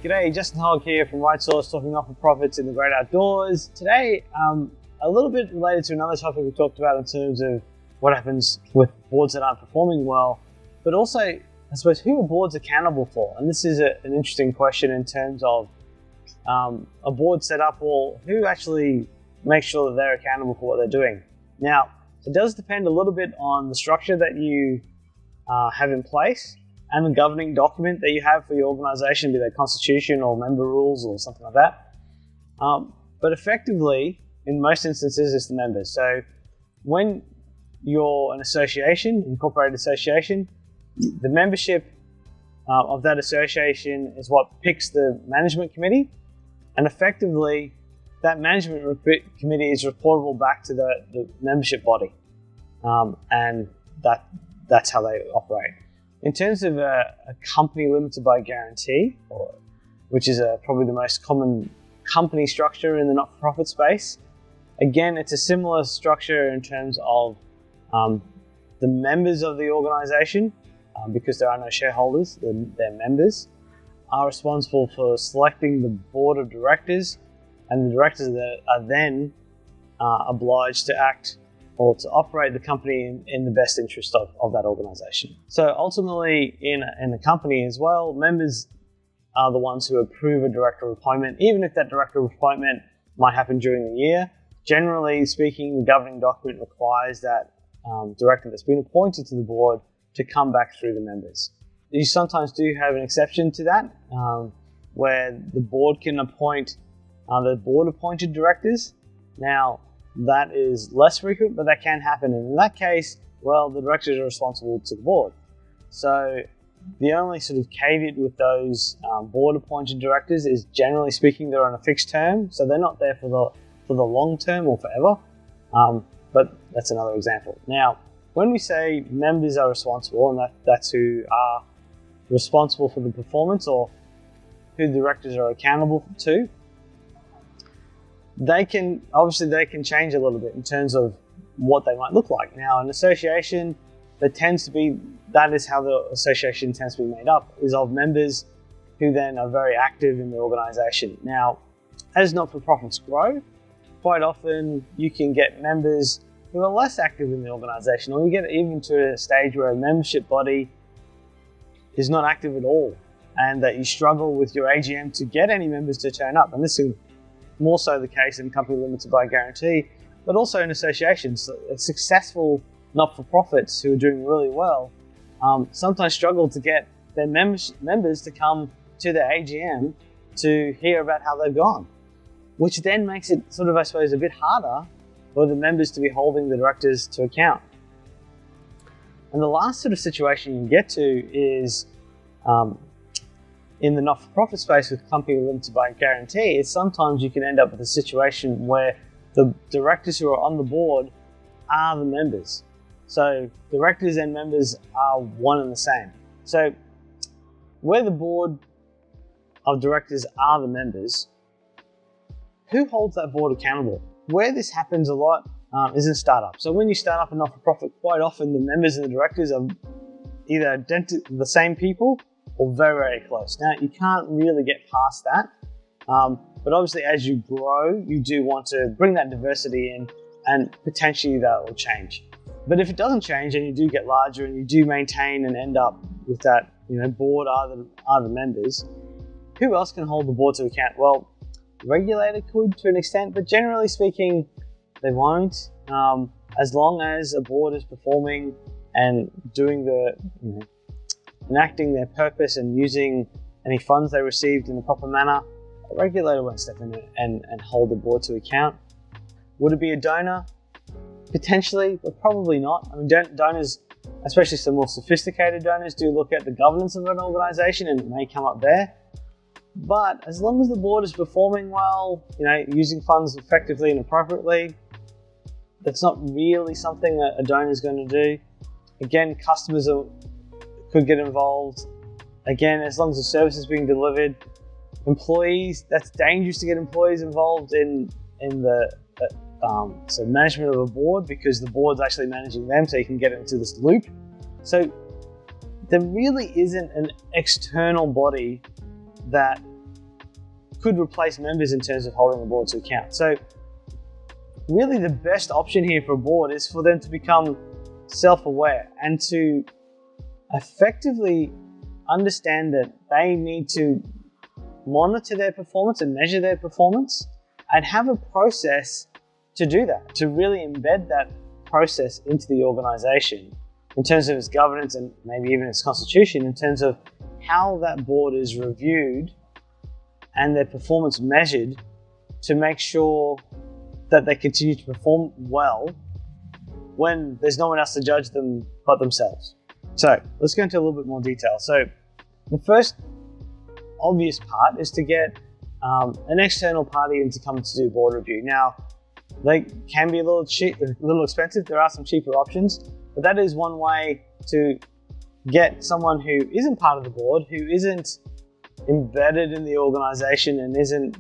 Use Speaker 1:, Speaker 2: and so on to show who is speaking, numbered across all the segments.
Speaker 1: G'day, Justin Hogg here from Right Source, talking not-for-profits in the great outdoors. Today, a little bit related to another topic we talked about in terms of what happens with boards that aren't performing well, but also, I suppose, who are boards accountable for? And this is an interesting question in terms of a board set up, or who actually makes sure that they're accountable for what they're doing. Now, it does depend a little bit on the structure that you have in place and the governing document that you have for your organization, be that constitution or member rules or something like that. But effectively, in most instances, it's the members. So when you're an association, incorporated association, the membership of that association is what picks the management committee, and effectively that management committee is reportable back to the membership body, and that's how they operate. In terms of a company limited by guarantee, which is probably the most common company structure in the not-for-profit space, again, it's a similar structure in terms of the members of the organization, because there are no shareholders, they're members, are responsible for selecting the board of directors, and the directors are then obliged to act or to operate the company in the best interest of that organization. So ultimately, in a company as well, members are the ones who approve a director appointment, even if that director appointment might happen during the year. Generally speaking, the governing document requires that director that's been appointed to the board to come back through the members. You sometimes do have an exception to that, where the board can appoint the board-appointed directors. Now, that is less frequent, but that can happen. And in that case, well, the directors are responsible to the board. So the only sort of caveat with those board-appointed directors is, generally speaking, they're on a fixed term, so they're not there for the long term or forever. But that's another example. Now, when we say members are responsible, and that's who are responsible for the performance, or who the directors are accountable to, they can change a little bit in terms of what they might look like. Now, an association that is how the association tends to be made up, is of members who then are very active in the organization. Now, as not-for-profits grow, quite often you can get members who are less active in the organization, or you get even to a stage where a membership body is not active at all, and that you struggle with your AGM to get any members to turn up. And this is more so the case in company limited by guarantee, but also in associations. Successful not-for-profits who are doing really well sometimes struggle to get their members to come to their AGM to hear about how they've gone, which then makes it sort of, I suppose, a bit harder for the members to be holding the directors to account. And the last sort of situation you can get to is in the not-for-profit space with company limited by guarantee, is sometimes you can end up with a situation where the directors who are on the board are the members. So directors and members are one and the same. So where the board of directors are the members, who holds that board accountable? Where this happens a lot is in startups. So when you start up a not-for-profit, quite often the members and the directors are either the same people or very, very close. Now, you can't really get past that, but obviously as you grow, you do want to bring that diversity in, and potentially that will change. But if it doesn't change and you do get larger and you do maintain and end up with that, board are the members, who else can hold the board to account? Well, the regulator could to an extent, but generally speaking, they won't, as long as a board is performing and doing enacting their purpose and using any funds they received in the proper manner. A regulator won't step in and hold the board to account. Would it be a donor? Potentially, but probably not. I mean, donors, especially some more sophisticated donors, do look at the governance of an organization, and it may come up there. But as long as the board is performing well, using funds effectively and appropriately, that's not really something that a donor is going to do. Again, customers could get involved. Again, as long as the service is being delivered. Employees, that's dangerous to get employees involved in the management of a board, because the board's actually managing them, so you can get into this loop. So there really isn't an external body that could replace members in terms of holding the board to account. So really the best option here for a board is for them to become self-aware and to effectively understand that they need to monitor their performance and measure their performance and have a process to do that, to really embed that process into the organization in terms of its governance and maybe even its constitution, in terms of how that board is reviewed and their performance measured to make sure that they continue to perform well when there's no one else to judge them but themselves. So let's go into a little bit more detail. So the first obvious part is to get an external party in to come to do board review. Now, they can be a little expensive. There are some cheaper options, but that is one way to get someone who isn't part of the board, who isn't embedded in the organization and isn't,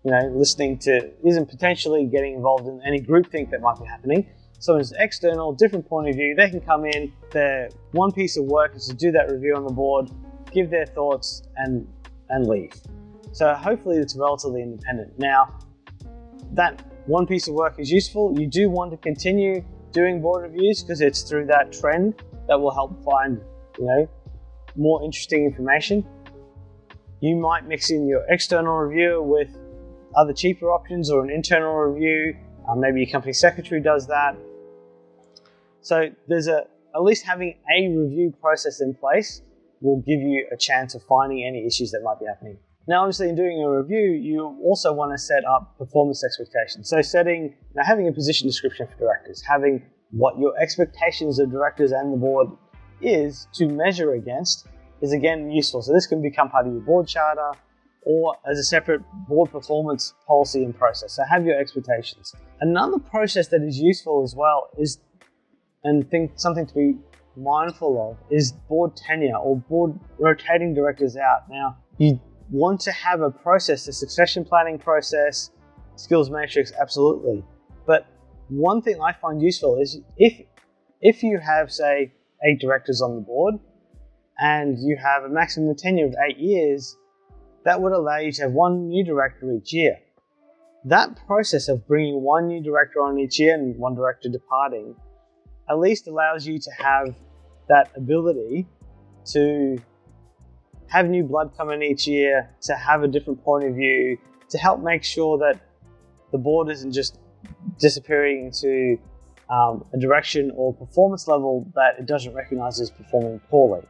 Speaker 1: isn't potentially getting involved in any groupthink that might be happening. So it's external, different point of view. They can come in. Their one piece of work is to do that review on the board, give their thoughts, and leave. So hopefully it's relatively independent. Now, that one piece of work is useful. You do want to continue doing board reviews because it's through that trend that will help find, more interesting information. You might mix in your external reviewer with other cheaper options or an internal review. Maybe your company secretary does that. So there's at least having a review process in place will give you a chance of finding any issues that might be happening. Now, obviously, in doing a review, you also want to set up performance expectations. So having a position description for directors, having what your expectations of directors and the board is to measure against is again useful. So this can become part of your board charter or as a separate board performance policy and process. So have your expectations. Another process that is useful as well is, something to be mindful of, is board tenure or board rotating directors out. Now, you want to have a process, a succession planning process, skills matrix, absolutely. But one thing I find useful is if you have, say, 8 directors on the board and you have a maximum tenure of 8 years, that would allow you to have 1 new director each year. That process of bringing 1 new director on each year and 1 director departing at least allows you to have that ability to have new blood come in each year, to have a different point of view, to help make sure that the board isn't just disappearing into a direction or performance level that it doesn't recognize as performing poorly.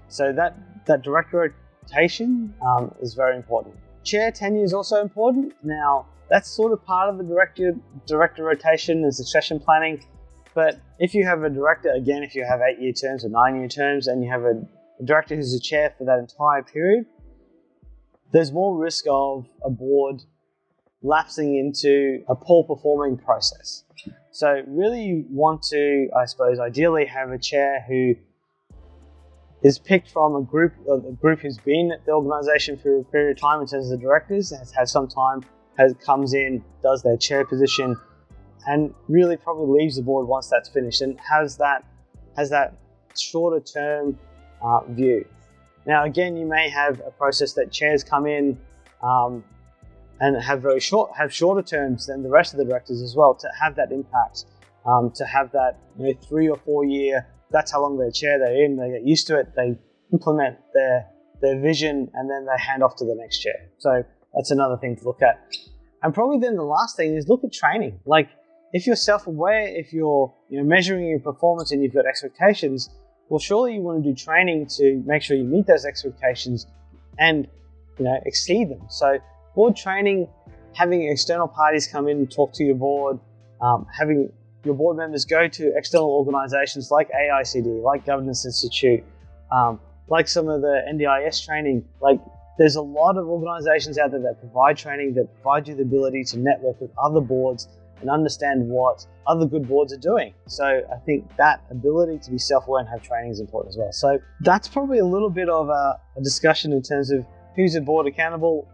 Speaker 1: So that director rotation is very important. Chair tenure is also important. Now, that's sort of part of the director rotation and succession planning. But if you have a director, again, if you have 8-year terms or 9-year terms, and you have a director who's a chair for that entire period, there's more risk of a board lapsing into a poor performing process. So really you want to, I suppose, ideally have a chair who is picked from a group who's been at the organization for a period of time in terms of the directors, has had some time, comes in, does their chair position, and really probably leaves the board once that's finished and has that shorter term view. Now, again, you may have a process that chairs come in and have shorter terms than the rest of the directors as well, to have that impact, to have that 3 or 4 year. That's how long they're chair they're in. They get used to it. They implement their vision, and then they hand off to the next chair. So that's another thing to look at. And probably then the last thing is look at training. Like, if you're self-aware, if you're measuring your performance and you've got expectations, well, surely you want to do training to make sure you meet those expectations and exceed them. So board training, having external parties come in and talk to your board, having your board members go to external organizations like AICD, like Governance Institute, like some of the NDIS training. Like, there's a lot of organizations out there that provide training, that provide you the ability to network with other boards and understand what other good boards are doing. So I think that ability to be self-aware and have training is important as well. So that's probably a little bit of a discussion in terms of who's a board accountable.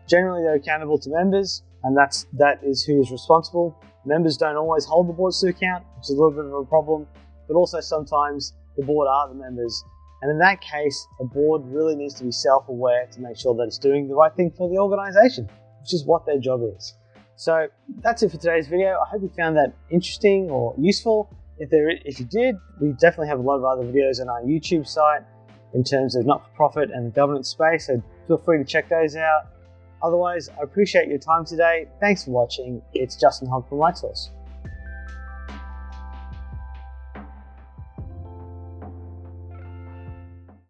Speaker 1: Generally, they're accountable to members, and that is who is responsible. Members don't always hold the boards to account, which is a little bit of a problem, but also sometimes the board are the members, And in that case, a board really needs to be self-aware to make sure that it's doing the right thing for the organization, which is what their job is. So that's it for today's video. I hope you found that interesting or useful. If you did, we definitely have a lot of other videos on our YouTube site in terms of not-for-profit and the governance space, so feel free to check those out. Otherwise, I appreciate your time today. Thanks for watching. It's Justin Hogg from RightSource.